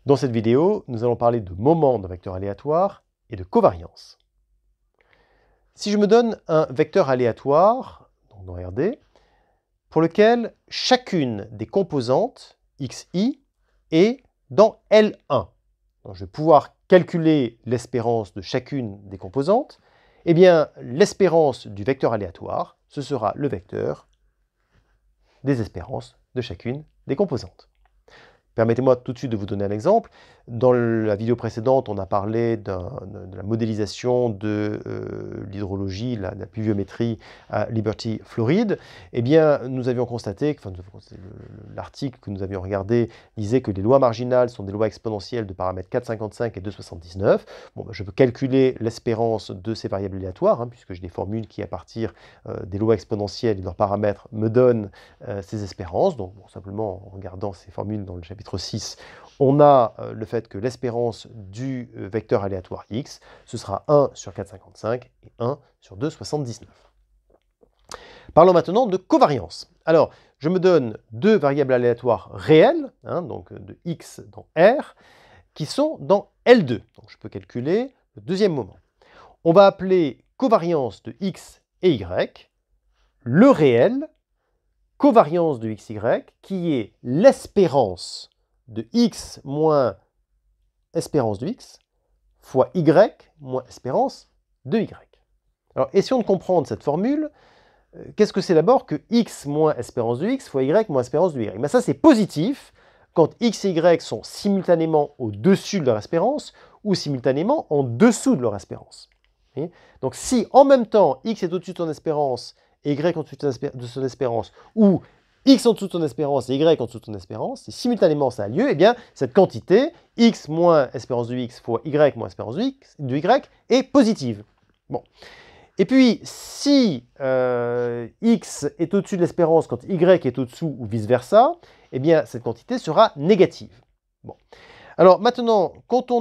Dans cette vidéo, nous allons parler de moments d'un vecteur aléatoire et de covariance. Si je me donne un vecteur aléatoire, donc dans RD, pour lequel chacune des composantes, xi, est dans L1, donc je vais pouvoir calculer l'espérance de chacune des composantes, eh bien l'espérance du vecteur aléatoire, ce sera le vecteur des espérances de chacune des composantes. Permettez-moi tout de suite de vous donner un exemple. Dans la vidéo précédente, on a parlé de la modélisation de l'hydrologie, la pluviométrie à Liberty, Floride. Eh bien, nous avions constaté, l'article que nous avions regardé disait que les lois marginales sont des lois exponentielles de paramètres 4,55 et 2,79. Bon, je peux calculer l'espérance de ces variables aléatoires, puisque j'ai des formules qui, à partir des lois exponentielles et de leurs paramètres, me donnent ces espérances. Donc, simplement en regardant ces formules dans le chapitre 6, on a le fait que l'espérance du vecteur aléatoire x, ce sera 1 sur 4,55 et 1 sur 2,79. Parlons maintenant de covariance. Alors, je me donne deux variables aléatoires réelles, donc de x dans R, qui sont dans L2. Donc, je peux calculer le deuxième moment. On va appeler covariance de x et y le réel, covariance de xy, qui est l'espérance de x moins espérance de x fois y moins espérance de y. Alors, essayons de comprendre cette formule. Qu'est-ce que c'est d'abord que x moins espérance de x fois y moins espérance de y? Ben ça, c'est positif quand x et y sont simultanément au-dessus de leur espérance ou simultanément en dessous de leur espérance. Donc, si en même temps x est au-dessus de son espérance et y au-dessus de son espérance, ou x en dessous de son espérance et y en dessous de son espérance, si simultanément ça a lieu, eh bien, cette quantité, x moins espérance de x fois y moins espérance de y, est positive. Bon. Et puis, si x est au-dessus de l'espérance quand y est au-dessous ou vice-versa, eh bien, cette quantité sera négative. Bon. Alors maintenant, quand on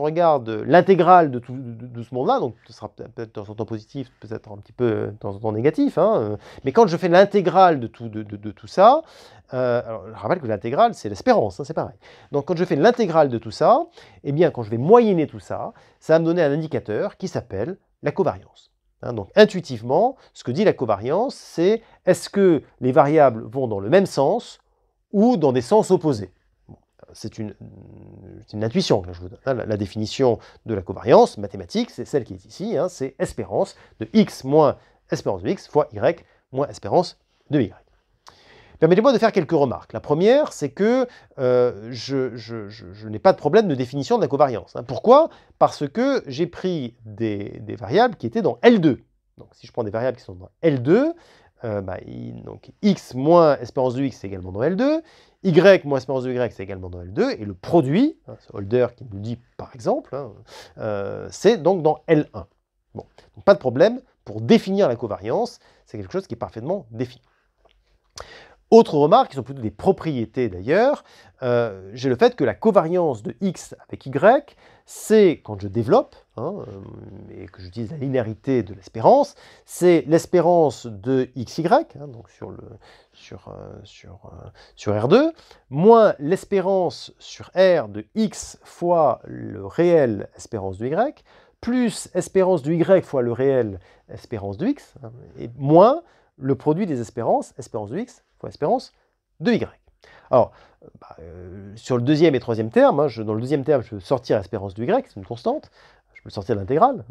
regarde l'intégrale de ce monde-là, donc ce sera peut-être de temps en temps positif, peut-être un petit peu de temps en temps négatif, mais quand je fais l'intégrale de tout ça, alors je rappelle que l'intégrale c'est l'espérance, c'est pareil. Donc quand je fais l'intégrale de tout ça, eh bien quand je vais moyenner tout ça, ça va me donner un indicateur qui s'appelle la covariance. Donc intuitivement, ce que dit la covariance, c'est est-ce que les variables vont dans le même sens ou dans des sens opposés? C'est une intuition que je vous donne. La définition de la covariance mathématique, c'est celle qui est ici, c'est espérance de x moins espérance de x fois y moins espérance de y. Permettez-moi de faire quelques remarques. La première, c'est que je n'ai pas de problème de définition de la covariance. Pourquoi? Parce que j'ai pris des variables qui étaient dans L2. Donc si je prends des variables qui sont dans L2, donc x moins espérance de x, c'est également dans L2, y moins espérance de y, c'est également dans L2, et le produit, c'est Holder qui nous dit par exemple, c'est donc dans L1. Bon, donc pas de problème, pour définir la covariance, c'est quelque chose qui est parfaitement défini. Autre remarque, qui sont plutôt des propriétés d'ailleurs, j'ai le fait que la covariance de x avec y, c'est quand je développe, et que j'utilise la linéarité de l'espérance, c'est l'espérance de xy, donc sur R2, moins l'espérance sur R de x fois le réel espérance de y, plus espérance de y fois le réel espérance de x, et moins le produit des espérances, espérance de x fois espérance de y. Alors, sur le deuxième et troisième terme, dans le deuxième terme, je peux sortir espérance de y, c'est une constante, je peux sortir l'intégrale,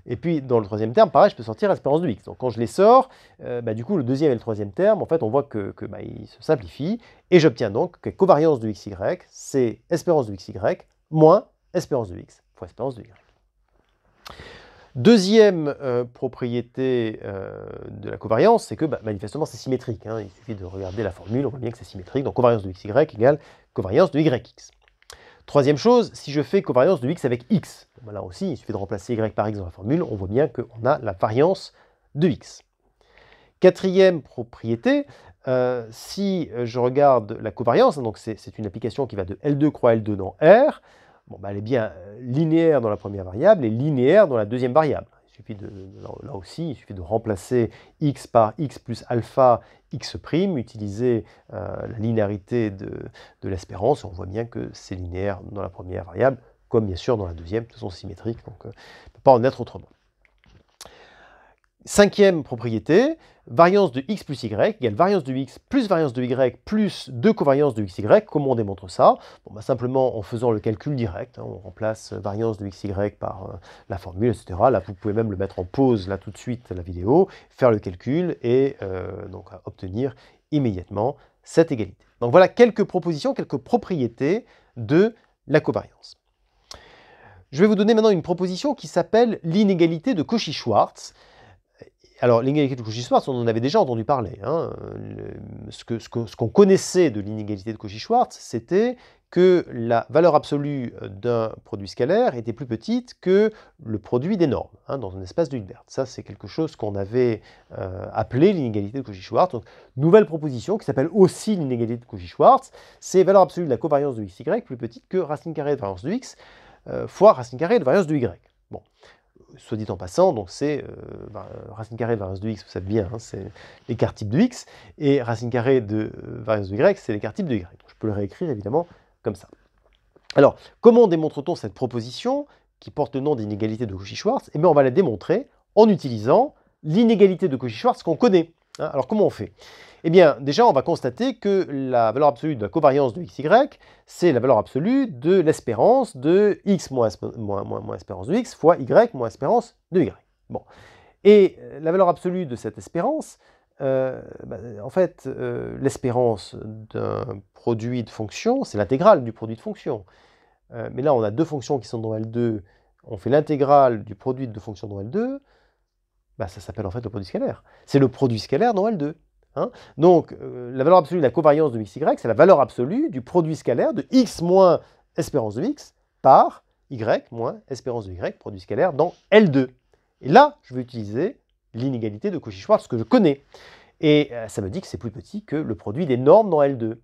et puis dans le troisième terme, pareil, je peux sortir espérance de x. Donc quand je les sors, du coup, le deuxième et le troisième terme, en fait, on voit qu'ils se simplifient, et j'obtiens donc que covariance de xy, c'est espérance de xy moins espérance de x fois espérance de y. Deuxième propriété de la covariance, c'est que manifestement c'est symétrique. Il suffit de regarder la formule, on voit bien que c'est symétrique. Donc covariance de xy égale covariance de yx. Troisième chose, si je fais covariance de x avec x, là aussi il suffit de remplacer y par x dans la formule, on voit bien qu'on a la variance de x. Quatrième propriété, si je regarde la covariance, donc c'est une application qui va de L2 croix L2 dans R, elle est bien linéaire dans la première variable et linéaire dans la deuxième variable. Il suffit là aussi, il suffit de remplacer x par x plus alpha x', utiliser la linéarité de l'espérance, on voit bien que c'est linéaire dans la première variable, comme bien sûr dans la deuxième, de toute façon symétrique, donc on ne peut pas en être autrement. Cinquième propriété, variance de x plus y égale variance de x plus variance de y plus 2 covariances de xy. Comment on démontre ça? Bon, bah, simplement en faisant le calcul direct. Hein, on remplace variance de xy par la formule, etc. Là, vous pouvez même le mettre en pause là tout de suite la vidéo, faire le calcul et donc obtenir immédiatement cette égalité. Donc voilà quelques propositions, quelques propriétés de la covariance. Je vais vous donner maintenant une proposition qui s'appelle l'inégalité de Cauchy-Schwarz. Alors, l'inégalité de Cauchy-Schwarz, on en avait déjà entendu parler. Hein. Ce qu'on connaissait de l'inégalité de Cauchy-Schwarz, c'était que la valeur absolue d'un produit scalaire était plus petite que le produit des normes, hein, dans un espace de Hilbert. Ça, c'est quelque chose qu'on avait appelé l'inégalité de Cauchy-Schwarz. Donc, nouvelle proposition qui s'appelle aussi l'inégalité de Cauchy-Schwarz, c'est valeur absolue de la covariance de xy plus petite que racine carrée de variance de x fois racine carrée de variance de y. Bon. Soit dit en passant, donc c'est racine carrée de variance de x, vous savez bien, hein, c'est l'écart type de x, et racine carrée de variance de y, c'est l'écart type de y. Je peux le réécrire évidemment comme ça. Alors, comment démontre-t-on cette proposition qui porte le nom d'inégalité de Cauchy-Schwarz? Eh bien, on va la démontrer en utilisant l'inégalité de Cauchy-Schwarz qu'on connaît. Hein. Alors, comment on fait? Eh bien, déjà, on va constater que la valeur absolue de la covariance de xy, c'est la valeur absolue de l'espérance de x moins espérance de x fois y moins espérance de y. Bon. Et la valeur absolue de cette espérance, en fait, l'espérance d'un produit de fonction, c'est l'intégrale du produit de fonction. Mais là, on a deux fonctions qui sont dans L2, on fait l'intégrale du produit de deux fonctions dans L2, ça s'appelle en fait le produit scalaire. C'est le produit scalaire dans L2. Hein. Donc, la valeur absolue de la covariance de xy, c'est la valeur absolue du produit scalaire de x moins espérance de x par y moins espérance de y, produit scalaire dans L2. Et là, je vais utiliser l'inégalité de Cauchy-Schwarz que je connais. Et ça me dit que c'est plus petit que le produit des normes dans L2.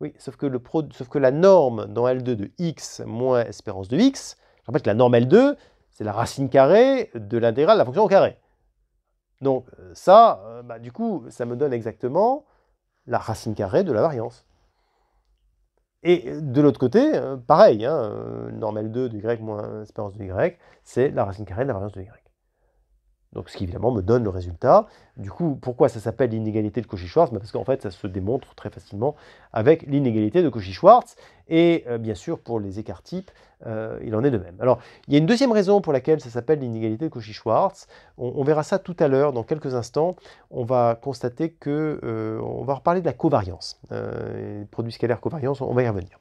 Oui, sauf que la norme dans L2 de x moins espérance de x, je rappelle que la norme L2, c'est la racine carrée de l'intégrale de la fonction au carré. Donc ça, du coup, ça me donne exactement la racine carrée de la variance. Et de l'autre côté, pareil, hein, norme L2 de y moins espérance de y, c'est la racine carrée de la variance de y. Donc ce qui évidemment me donne le résultat. Du coup, pourquoi ça s'appelle l'inégalité de Cauchy-Schwarz? Parce qu'en fait, ça se démontre très facilement avec l'inégalité de Cauchy-Schwarz. Et bien sûr, pour les écarts types, il en est de même. Alors, il y a une deuxième raison pour laquelle ça s'appelle l'inégalité de Cauchy-Schwarz. On verra ça tout à l'heure, dans quelques instants. On va constater que... on va reparler de la covariance. Produit scalaire covariance, on va y revenir.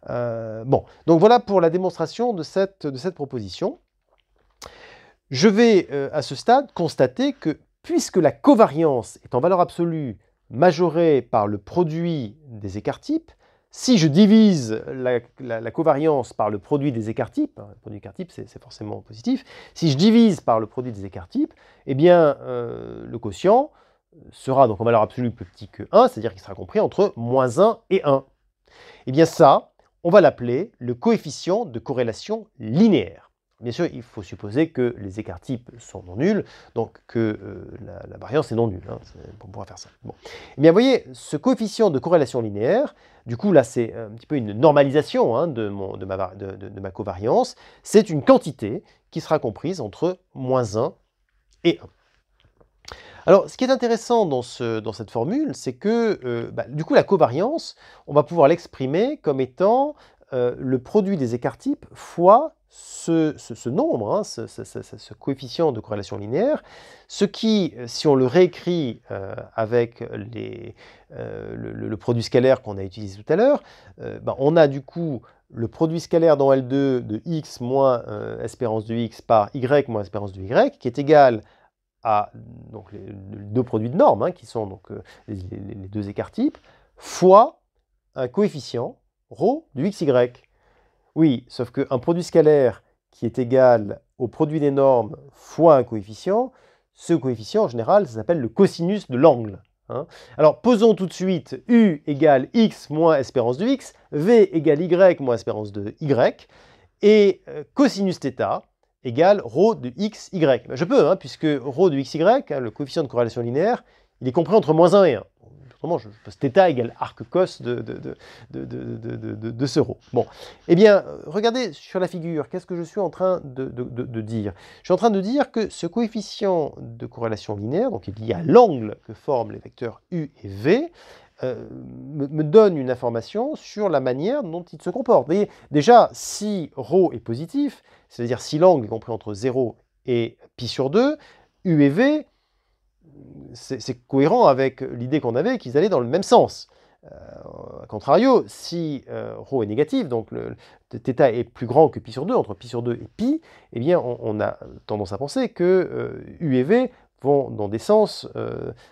Bon, donc voilà pour la démonstration de cette proposition. Je vais, à ce stade, constater que, puisque la covariance est en valeur absolue majorée par le produit des écarts types, si je divise la covariance par le produit des écarts types, hein, le produit des écarts types c'est forcément positif, si je divise par le produit des écarts types, eh bien le quotient sera donc en valeur absolue plus petit que 1, c'est-à-dire qu'il sera compris entre moins 1 et 1. Eh bien ça, on va l'appeler le coefficient de corrélation linéaire. Bien sûr, il faut supposer que les écarts types sont non nuls, donc que la variance est non nulle, hein, on pourra faire ça. Bon. Eh bien, vous voyez, ce coefficient de corrélation linéaire, du coup, là, c'est un petit peu une normalisation hein, de ma covariance. C'est une quantité qui sera comprise entre moins 1 et 1. Alors, ce qui est intéressant dans cette formule, c'est que, du coup, la covariance, on va pouvoir l'exprimer comme étant le produit des écarts types fois ce nombre, hein, ce coefficient de corrélation linéaire, ce qui, si on le réécrit avec le produit scalaire qu'on a utilisé tout à l'heure, on a du coup le produit scalaire dans L2 de x moins espérance de x par y moins espérance de y, qui est égal à donc, les deux produits de normes, hein, qui sont donc, les deux écarts types, fois un coefficient ρ du xy. Oui, sauf qu'un produit scalaire qui est égal au produit des normes fois un coefficient, ce coefficient, en général, ça s'appelle le cosinus de l'angle. Hein. Alors, posons tout de suite U égale x moins espérance de x, V égale y moins espérance de y, et cosinus θ égale ρ de x, y. Ben, je peux, hein, puisque ρ de x, y, hein, le coefficient de corrélation linéaire, il est compris entre moins 1 et 1. Autrement, je pose θ égale arc cos de ce ρ. Bon, eh bien, regardez sur la figure, qu'est-ce que je suis en train de dire? Je suis en train de dire que ce coefficient de corrélation linéaire, donc il est lié à l'angle que forment les vecteurs u et v, me donne une information sur la manière dont il se comporte. Vous voyez, déjà, si ρ est positif, c'est-à-dire si l'angle est compris entre 0 et pi sur 2, u et v, c'est cohérent avec l'idée qu'on avait qu'ils allaient dans le même sens. A contrario, si ρ est négatif, donc θ est plus grand que pi sur 2, entre pi sur 2 et pi, eh bien on a tendance à penser que u et v vont dans des sens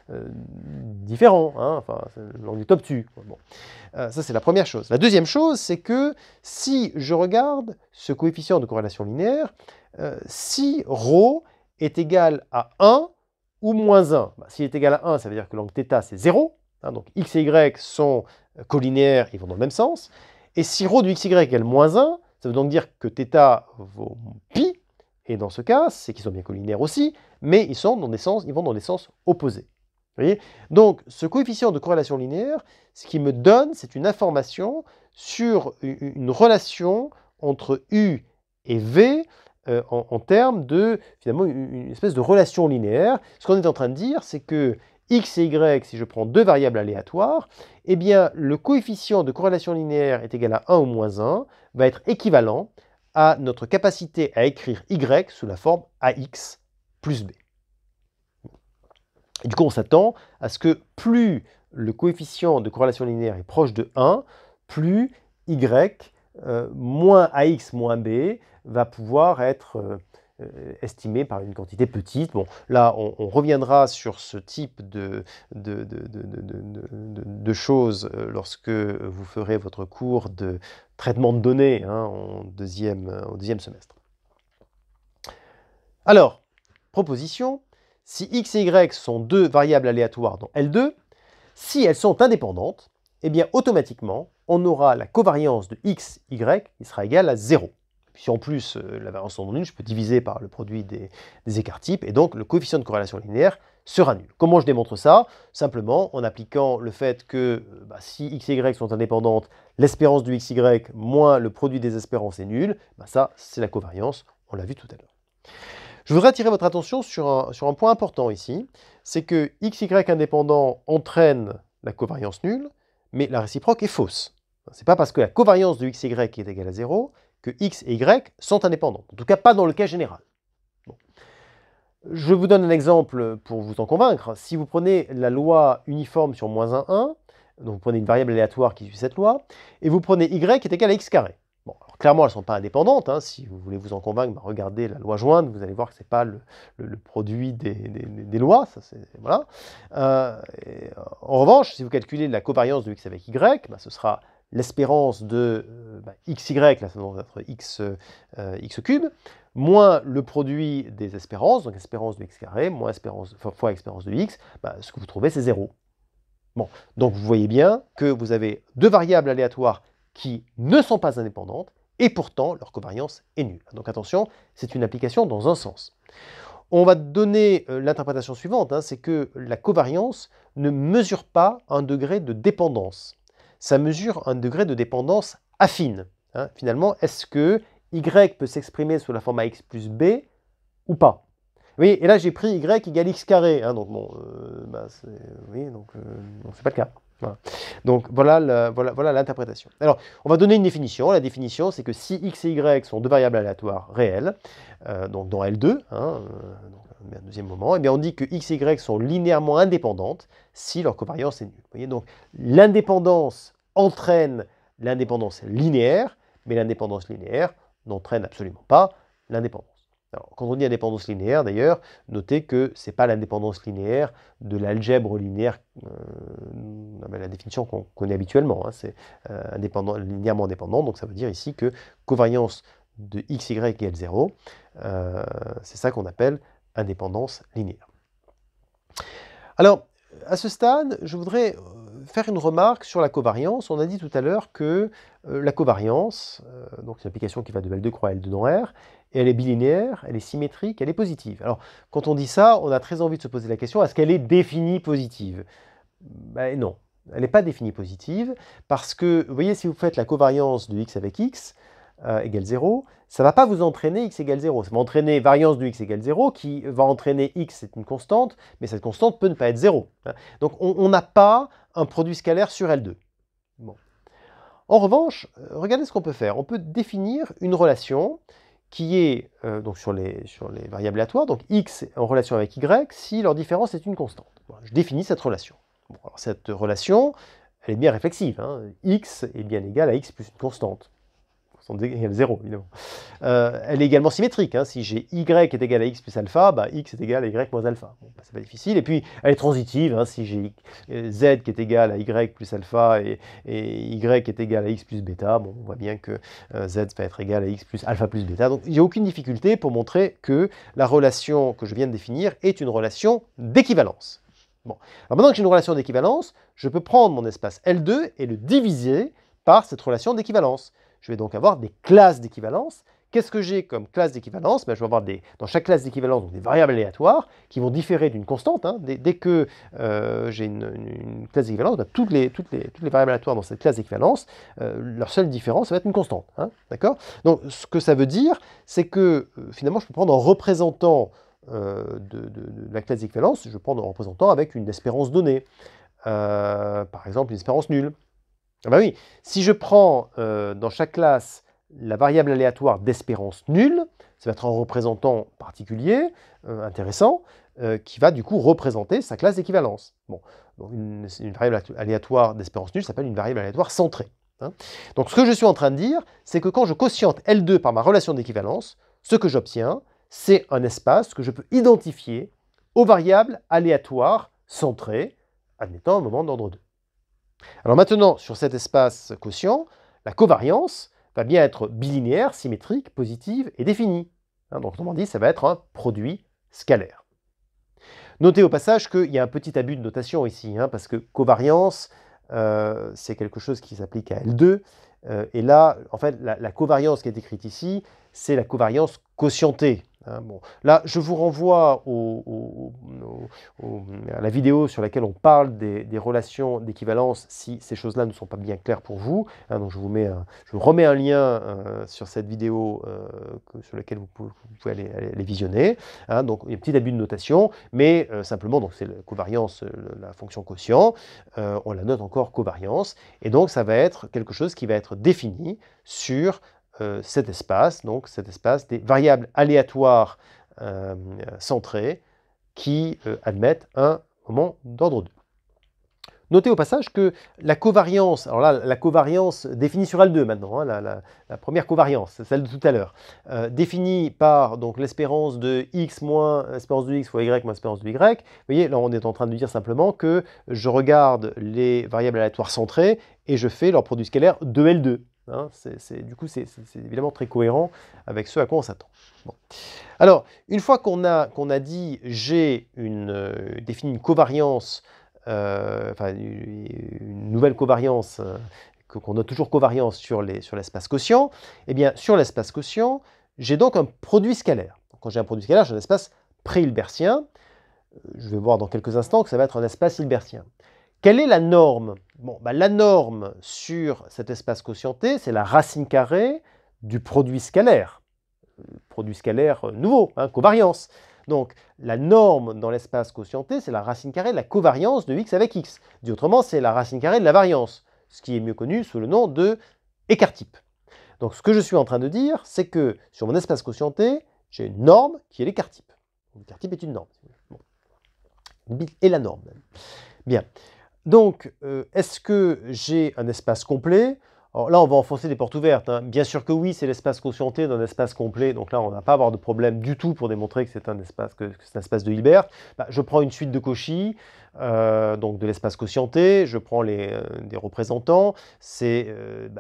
différents, hein, enfin, l'angle est obtus. Bon. Ça, c'est la première chose. La deuxième chose, c'est que si je regarde ce coefficient de corrélation linéaire, si ρ est égal à 1 ou moins 1, bah, s'il est égal à 1, ça veut dire que l'angle θ, c'est 0, hein, donc x et y sont collinaires, ils vont dans le même sens, et si ρ de xy égale moins 1, ça veut donc dire que θ vaut pi, et dans ce cas, c'est qu'ils sont bien collinaires aussi, mais ils vont dans des sens opposés. Vous voyez? Donc, ce coefficient de corrélation linéaire, ce qu'il me donne, c'est une information sur une relation entre u et v en termes de, finalement, une espèce de relation linéaire. Ce qu'on est en train de dire, c'est que x et y, si je prends deux variables aléatoires, eh bien, le coefficient de corrélation linéaire est égal à 1 ou moins 1, va être équivalent à notre capacité à écrire y sous la forme ax plus b. Et du coup, on s'attend à ce que plus le coefficient de corrélation linéaire est proche de 1, plus y moins ax moins b va pouvoir être estimé par une quantité petite. Bon, là, on reviendra sur ce type de choses lorsque vous ferez votre cours de traitement de données hein, au deuxième semestre. Alors, proposition, si x et y sont deux variables aléatoires dans L2, si elles sont indépendantes, eh bien automatiquement, on aura la covariance de x, y qui sera égale à 0. Si en plus la variance est nulle, je peux diviser par le produit des écarts-types, et donc le coefficient de corrélation linéaire sera nul. Comment je démontre ça? Simplement en appliquant le fait que si x et y sont indépendantes, l'espérance du xy moins le produit des espérances est nul. Ça, c'est la covariance, on l'a vu tout à l'heure. Je voudrais attirer votre attention sur un point important ici, c'est que x, y indépendant entraîne la covariance nulle, mais la réciproque est fausse. Ce n'est pas parce que la covariance de x, y est égale à 0 que x et y sont indépendants. En tout cas, pas dans le cas général. Bon. Je vous donne un exemple pour vous en convaincre. Si vous prenez la loi uniforme sur moins 1, 1, donc vous prenez une variable aléatoire qui suit cette loi, et vous prenez y qui est égal à x carré. Bon, alors clairement, elles ne sont pas indépendantes. Hein. Si vous voulez vous en convaincre, regardez la loi jointe, vous allez voir que ce n'est pas le produit des lois. Ça, voilà. En revanche, si vous calculez la covariance de x avec y, ce sera l'espérance de xy, là ça doit être x cube, moins le produit des espérances, donc espérance de x carré, moins espérance, fois espérance de x, ce que vous trouvez, c'est 0. Bon, donc vous voyez bien que vous avez deux variables aléatoires qui ne sont pas indépendantes, et pourtant leur covariance est nulle. Donc attention, c'est une application dans un sens. On va donner l'interprétation suivante, hein, c'est que la covariance ne mesure pas un degré de dépendance. Ça mesure un degré de dépendance affine. Hein. Finalement, est-ce que y peut s'exprimer sous la forme ax plus b ou pas? Oui, et là j'ai pris y égale x carré, hein, donc bon, oui, donc c'est pas le cas. Voilà. Donc voilà l'interprétation. Alors, on va donner une définition. La définition, c'est que si x et y sont deux variables aléatoires réelles, donc dans L2, hein, donc, un deuxième moment, eh bien on dit que x et y sont linéairement indépendantes si leur covariance est nulle. Vous voyez, donc l'indépendance entraîne l'indépendance linéaire, mais l'indépendance linéaire n'entraîne absolument pas l'indépendance. Alors, quand on dit indépendance linéaire, d'ailleurs, notez que ce n'est pas l'indépendance linéaire de l'algèbre linéaire, la définition qu'on connaît habituellement, hein, c'est linéairement indépendant, donc ça veut dire ici que covariance de x, y égale 0, c'est ça qu'on appelle indépendance linéaire. Alors, à ce stade, je voudrais faire une remarque sur la covariance. On a dit tout à l'heure que la covariance, donc c'est une application qui va de L2 croix à L2 dans R, et elle est bilinéaire, elle est symétrique, elle est positive. Alors, quand on dit ça, on a très envie de se poser la question, est-ce qu'elle est définie positive? Ben non, elle n'est pas définie positive, parce que, vous voyez, si vous faites la covariance de x avec x égale 0, ça ne va pas vous entraîner x égale 0. Ça va entraîner variance de x égale 0, qui va entraîner x, c'est une constante, mais cette constante peut ne pas être 0. Donc, on n'a pas un produit scalaire sur L2. Bon. En revanche, regardez ce qu'on peut faire. On peut définir une relation qui est donc sur les variables aléatoires, donc x en relation avec y, si leur différence est une constante. Voilà, je définis cette relation. Bon, alors cette relation, elle est bien réflexive. Hein. X est bien égal à x plus une constante. Constante égale 0, évidemment. Elle est également symétrique. Hein. Si j'ai y est égal à x plus alpha, bah, x est égal à y moins alpha. Bon, bah, c'est pas difficile. Et puis, elle est transitive. Hein. Si j'ai z qui est égal à y plus alpha et y est égal à x plus bêta, bon, on voit bien que z va être égal à x plus alpha plus bêta. Donc, il n'y a aucune difficulté pour montrer que la relation que je viens de définir est une relation d'équivalence. Bon. Alors maintenant que j'ai une relation d'équivalence, je peux prendre mon espace L2 et le diviser par cette relation d'équivalence. Je vais donc avoir des classes d'équivalence. Qu'est-ce que j'ai comme classe d'équivalence? Ben, je vais avoir dans chaque classe d'équivalence des variables aléatoires qui vont différer d'une constante. Hein. Dès que j'ai une classe d'équivalence, ben, toutes les variables aléatoires dans cette classe d'équivalence, leur seule différence, ça va être une constante. Hein. D'accord? Donc ce que ça veut dire, c'est que finalement, je peux prendre un représentant de la classe d'équivalence, je vais prendre un représentant avec une espérance donnée. Par exemple, une espérance nulle. Ah bah oui, si je prends dans chaque classe la variable aléatoire d'espérance nulle, ça va être un représentant particulier, intéressant, qui va du coup représenter sa classe d'équivalence. Bon, donc une variable aléatoire d'espérance nulle s'appelle une variable aléatoire centrée. Hein. Donc ce que je suis en train de dire, c'est que quand je quotiente L2 par ma relation d'équivalence, ce que j'obtiens, c'est un espace que je peux identifier aux variables aléatoires centrées, admettant un moment d'ordre 2. Alors maintenant, sur cet espace quotient, la covariance va bien être bilinéaire, symétrique, positive et définie. Hein, donc autrement dit, ça va être un produit scalaire. Notez au passage qu'il y a un petit abus de notation ici, hein, parce que covariance, c'est quelque chose qui s'applique à L2. Et là, en fait, la covariance qui est écrite ici, c'est la covariance quotientée. Hein, bon. Là, je vous renvoie à la vidéo sur laquelle on parle des relations d'équivalence si ces choses-là ne sont pas bien claires pour vous. Hein, donc je vous remets un lien sur cette vidéo sur laquelle vous pouvez aller visionner. Hein, donc il y a un petit abus de notation, mais simplement, donc c'est la covariance, la fonction quotient, on la note encore covariance, et donc ça va être quelque chose qui va être défini sur cet espace, donc cet espace des variables aléatoires centrées qui admettent un moment d'ordre 2. Notez au passage que la covariance, alors là, la covariance définie sur L2 maintenant, hein, la première covariance, c'est celle de tout à l'heure, définie par l'espérance de x moins l'espérance de x fois y moins l'espérance de y. Vous voyez, là on est en train de dire simplement que je regarde les variables aléatoires centrées et je fais leur produit scalaire de L2. Hein, du coup, c'est évidemment très cohérent avec ce à quoi on s'attend. Bon. Alors, une fois qu'on a dit j'ai défini une covariance, enfin une nouvelle covariance, qu'on a toujours covariance sur l'espace quotient, eh bien, sur l'espace quotient, j'ai donc un produit scalaire. Donc, quand j'ai un produit scalaire, j'ai un espace pré-hilbertien. Je vais voir dans quelques instants que ça va être un espace hilbertien. Quelle est la norme? Bon, bah, la norme sur cet espace quotienté, c'est la racine carrée du produit scalaire. Produit scalaire nouveau, hein, covariance. Donc, la norme dans l'espace quotienté, c'est la racine carrée de la covariance de x avec x. Dit autrement, c'est la racine carrée de la variance, ce qui est mieux connu sous le nom de écart type. Donc, ce que je suis en train de dire, c'est que sur mon espace quotienté, j'ai une norme qui est l'écart type. L'écart type est une norme. Bon. Et la norme même. Bien. Donc, est-ce que j'ai un espace complet? Alors là, on va enfoncer des portes ouvertes. Hein. Bien sûr que oui, c'est l'espace quotienté d'un espace complet. Donc là, on ne va pas avoir de problème du tout pour démontrer que c'est un espace de Hilbert. Bah, je prends une suite de Cauchy. donc de l'espace quotienté, je prends des représentants, c'est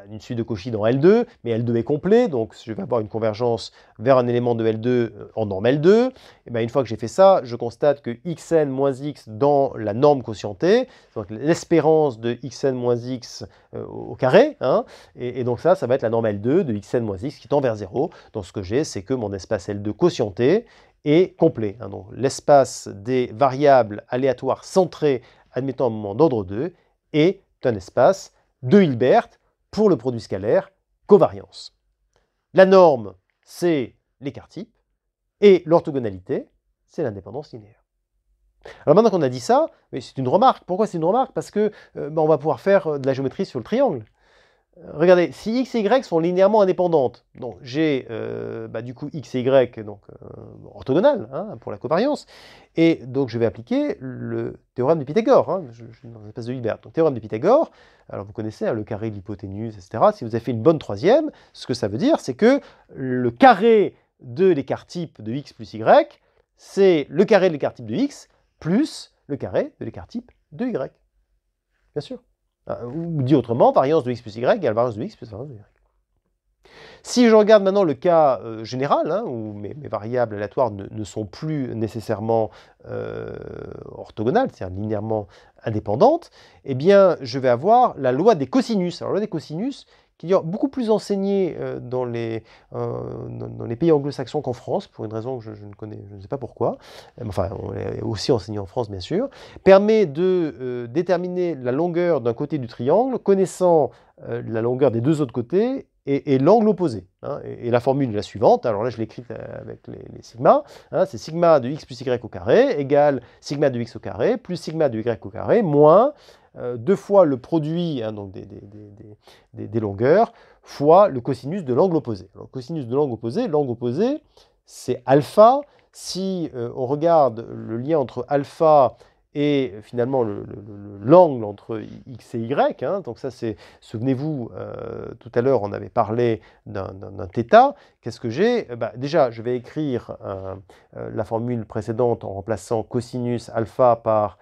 une suite de Cauchy dans L2, mais L2 est complet, donc je vais avoir une convergence vers un élément de L2 en norme L2. Et une fois que j'ai fait ça, je constate que xn moins x dans la norme quotientée, donc l'espérance de xn moins x au carré, hein, et donc ça va être la norme L2 de xn moins x qui tend vers 0. Donc ce que j'ai, c'est que mon espace L2 quotienté est complet. Hein. Donc l'espace des variables aléatoires centrées admettant un moment d'ordre 2 est un espace de Hilbert pour le produit scalaire covariance. La norme, c'est l'écart-type, et l'orthogonalité, c'est l'indépendance linéaire. Alors maintenant qu'on a dit ça, c'est une remarque. Pourquoi c'est une remarque? Parce que on va pouvoir faire de la géométrie sur le triangle. Regardez, si x et y sont linéairement indépendantes, donc j'ai du coup x et y donc, orthogonales hein, pour la covariance, et donc je vais appliquer le théorème de Pythagore, hein, je suis dans une espèce de Hilbert. Donc théorème de Pythagore, alors vous connaissez hein, le carré de l'hypoténuse, etc. Si vous avez fait une bonne troisième, ce que ça veut dire, c'est que le carré de l'écart type de x plus y, c'est le carré de l'écart type de x plus le carré de l'écart type de y. Bien sûr. Ou dit autrement, variance de x plus y égale variance de x plus variance de y. Si je regarde maintenant le cas général, hein, où mes variables aléatoires ne sont plus nécessairement orthogonales, c'est-à-dire linéairement indépendantes, eh bien, je vais avoir la loi des cosinus. Alors, la loi des cosinus, qui est beaucoup plus enseignée dans les pays anglo-saxons qu'en France, pour une raison que je ne sais pas pourquoi, enfin, on est aussi enseignée en France, bien sûr, permet de déterminer la longueur d'un côté du triangle, connaissant la longueur des deux autres côtés, et l'angle opposé. Hein, et la formule est la suivante, alors là je l'ai écrite avec les sigma, hein, c'est sigma de x plus y au carré égale sigma de x au carré plus sigma de y au carré moins 2 fois le produit hein, donc des longueurs fois le cosinus de l'angle opposé. Alors, le cosinus de l'angle opposé c'est alpha. Si on regarde le lien entre alpha et finalement l'angle entre x et y, hein, donc ça c'est, souvenez-vous, tout à l'heure on avait parlé d'un θ, qu'est-ce que j'ai? Déjà je vais écrire la formule précédente en remplaçant cosinus alpha par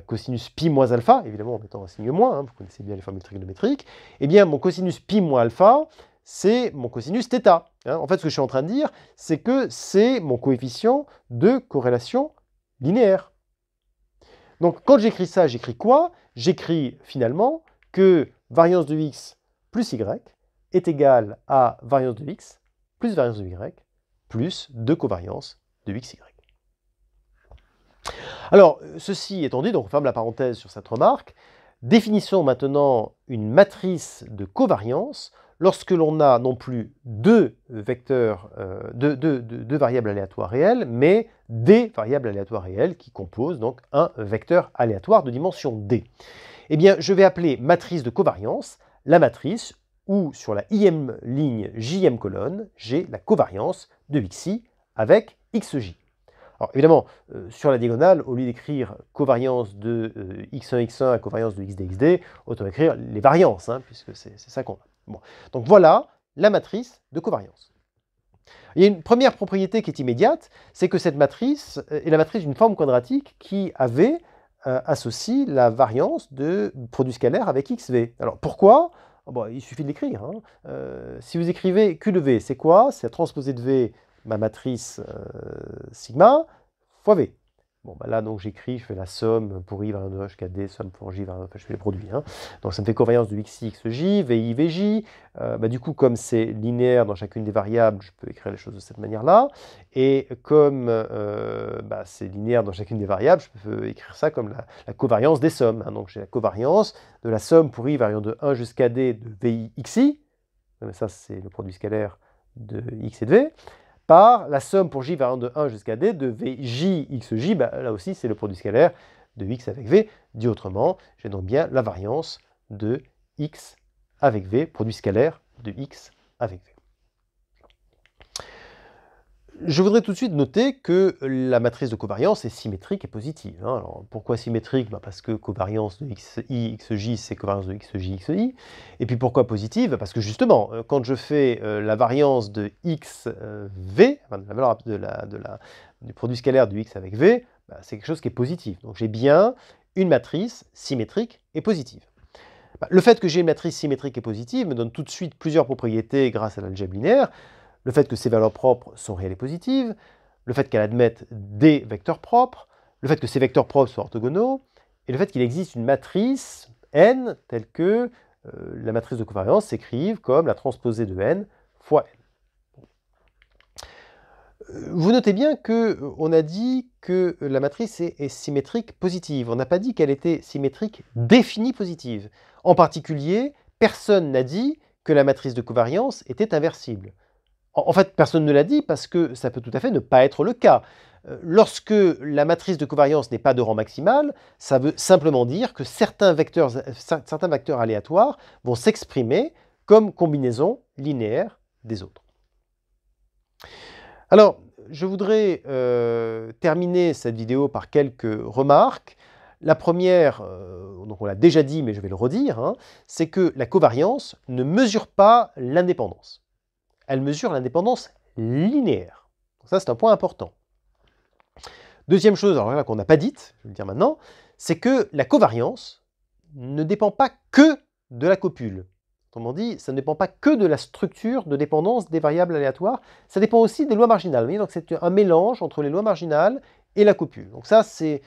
cosinus pi moins alpha, évidemment en mettant un signe moins, hein, vous connaissez bien les formules trigonométriques, et bien mon cosinus pi moins alpha, c'est mon cosinus θ. Hein. En fait ce que je suis en train de dire, c'est que c'est mon coefficient de corrélation linéaire. Donc, quand j'écris ça, j'écris quoi? J'écris finalement que variance de x plus y est égale à variance de x plus variance de y plus 2 covariance de x, y. Alors, ceci étant dit, donc on ferme la parenthèse sur cette remarque. Définissons maintenant une matrice de covariance lorsque l'on a non plus deux vecteurs, deux variables aléatoires réelles, mais des variables aléatoires réelles qui composent donc un vecteur aléatoire de dimension d. Eh bien, je vais appeler matrice de covariance la matrice où sur la ième ligne jème colonne, j'ai la covariance de xi avec xj. Alors évidemment, sur la diagonale, au lieu d'écrire covariance de x1, x1 à covariance de xd, xd, autant écrire les variances, hein, puisque c'est ça qu'on a. Bon. Donc voilà la matrice de covariance. Il y a une première propriété qui est immédiate, c'est que cette matrice est la matrice d'une forme quadratique qui avait associe la variance de produit scalaire avec xv. Alors pourquoi? Bon, il suffit de l'écrire. Hein. Si vous écrivez Q de V, c'est quoi? C'est la transposée de V, ma matrice sigma, fois V. Bon, là, donc j'écris, je fais la somme pour I variant de jusqu'à D, somme pour J variant, enfin, je fais les produits. Hein. Donc ça me fait covariance de XI, XJ, VI, VJ. Du coup, comme c'est linéaire dans chacune des variables, je peux écrire les choses de cette manière-là. Et comme c'est linéaire dans chacune des variables, je peux écrire ça comme la covariance des sommes. Hein. Donc j'ai la covariance de la somme pour I variant de 1 jusqu'à D de VI, XI. Ça, c'est le produit scalaire de X et de V. Par la somme pour j variant de 1 jusqu'à d de vj xj, là aussi c'est le produit scalaire de x avec v. Dit autrement, j'ai donc bien la variance de x avec v, produit scalaire de x avec v. Je voudrais tout de suite noter que la matrice de covariance est symétrique et positive. Hein. Alors, pourquoi symétrique? Parce que covariance de xi, xj, c'est covariance de xj, xi. Et puis pourquoi positive? Parce que justement, quand je fais la variance de xv, enfin, la valeur du produit scalaire de x avec v, c'est quelque chose qui est positif. Donc j'ai bien une matrice symétrique et positive. Le fait que j'ai une matrice symétrique et positive me donne tout de suite plusieurs propriétés grâce à l'algèbre linéaire. Le fait que ses valeurs propres sont réelles et positives, le fait qu'elle admette des vecteurs propres, le fait que ces vecteurs propres soient orthogonaux, et le fait qu'il existe une matrice n telle que la matrice de covariance s'écrive comme la transposée de n fois n. Vous notez bien qu'on a dit que la matrice est symétrique positive. On n'a pas dit qu'elle était symétrique définie positive. En particulier, personne n'a dit que la matrice de covariance était inversible. En fait, personne ne l'a dit parce que ça peut tout à fait ne pas être le cas. Lorsque la matrice de covariance n'est pas de rang maximal, ça veut simplement dire que certains vecteurs aléatoires vont s'exprimer comme combinaison linéaire des autres. Alors, je voudrais terminer cette vidéo par quelques remarques. La première, donc on l'a déjà dit, mais je vais le redire, hein, c'est que la covariance ne mesure pas l'indépendance. Elle mesure l'indépendance linéaire. Donc ça, c'est un point important. Deuxième chose, alors là qu'on n'a pas dite, je vais le dire maintenant, c'est que la covariance ne dépend pas que de la copule. Autrement dit, ça ne dépend pas que de la structure de dépendance des variables aléatoires, ça dépend aussi des lois marginales. Vous voyez, donc c'est un mélange entre les lois marginales et la copule. Donc ça, c'est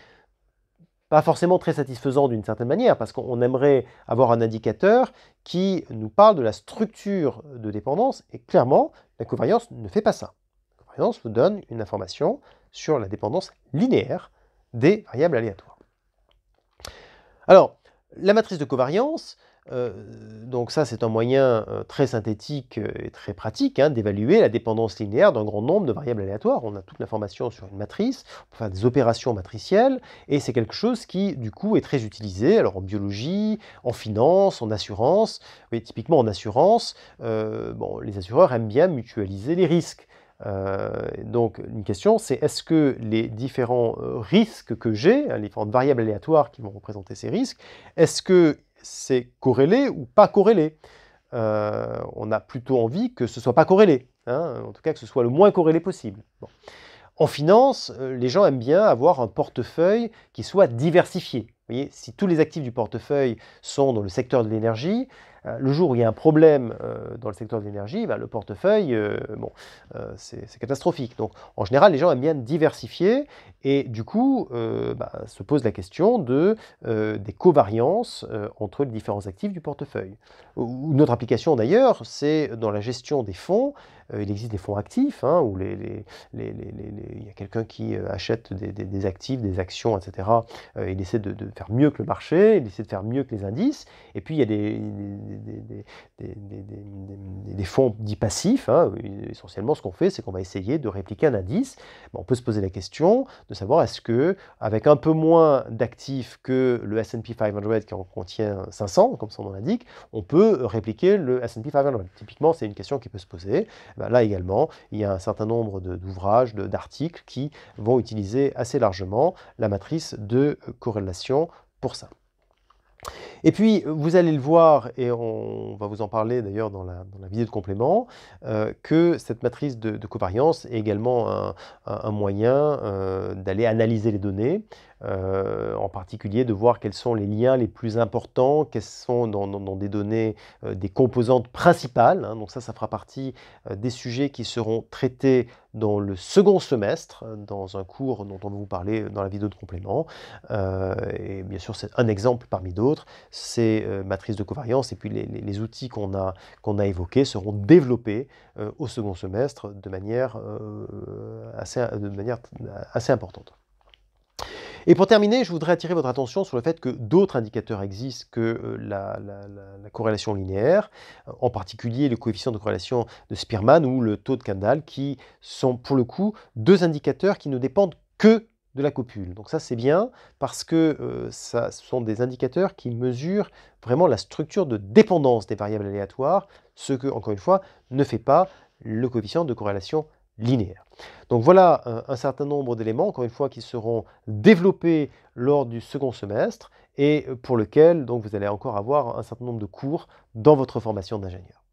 pas forcément très satisfaisant d'une certaine manière, parce qu'on aimerait avoir un indicateur qui nous parle de la structure de dépendance, et clairement, la covariance ne fait pas ça. La covariance vous donne une information sur la dépendance linéaire des variables aléatoires. Alors, la matrice de covariance, donc ça c'est un moyen très synthétique et très pratique d'évaluer la dépendance linéaire d'un grand nombre de variables aléatoires. On a toute l'information sur une matrice, on peut faire des opérations matricielles, et c'est quelque chose qui du coup est très utilisé alors en biologie, en finance, en assurance. Oui, typiquement en assurance, les assureurs aiment bien mutualiser les risques. Donc une question c'est est-ce que les différents risques que j'ai, les différentes variables aléatoires qui vont représenter ces risques, est-ce que c'est corrélé ou pas corrélé? On a plutôt envie que ce ne soit pas corrélé, en tout cas que ce soit le moins corrélé possible. Bon. En finance, les gens aiment bien avoir un portefeuille qui soit diversifié. Vous voyez, si tous les actifs du portefeuille sont dans le secteur de l'énergie, le jour où il y a un problème dans le secteur de l'énergie, le portefeuille, c'est catastrophique. Donc, en général, les gens aiment bien diversifier et du coup, se pose la question des covariances entre les différents actifs du portefeuille. Une autre application d'ailleurs, c'est dans la gestion des fonds. Il existe des fonds actifs où il y a quelqu'un qui achète des actifs, des actions, etc. Il essaie de faire mieux que le marché, il essaie de faire mieux que les indices. Et puis il y a des fonds dits passifs. Essentiellement, ce qu'on fait, c'est qu'on va essayer de répliquer un indice. On peut se poser la question de savoir est-ce que, avec un peu moins d'actifs que le S&P 500 qui en contient 500, comme son nom l'indique, on peut répliquer le S&P 500. Typiquement, c'est une question qui peut se poser. Là également, il y a un certain nombre d'ouvrages, d'articles qui vont utiliser assez largement la matrice de corrélation pour ça. Et puis, vous allez le voir, et on va vous en parler d'ailleurs dans la vidéo de complément, que cette matrice de covariance est également un moyen d'aller analyser les données, en particulier de voir quels sont les liens les plus importants, quels sont dans des données des composantes principales. Donc ça fera partie des sujets qui seront traités dans le second semestre, dans un cours dont on va vous parler dans la vidéo de complément. Et bien sûr, c'est un exemple parmi d'autres. Ces matrices de covariance et puis les outils qu'on a évoqués seront développés au second semestre de manière assez importante. Et pour terminer, je voudrais attirer votre attention sur le fait que d'autres indicateurs existent que la corrélation linéaire, en particulier le coefficient de corrélation de Spearman ou le taux de Kendall, qui sont pour le coup deux indicateurs qui ne dépendent que de la copule. Donc ça c'est bien parce que ce sont des indicateurs qui mesurent vraiment la structure de dépendance des variables aléatoires, ce que, encore une fois, ne fait pas le coefficient de corrélation linéaire. Donc voilà un certain nombre d'éléments, encore une fois, qui seront développés lors du second semestre et pour lequel donc, vous allez encore avoir un certain nombre de cours dans votre formation d'ingénieur.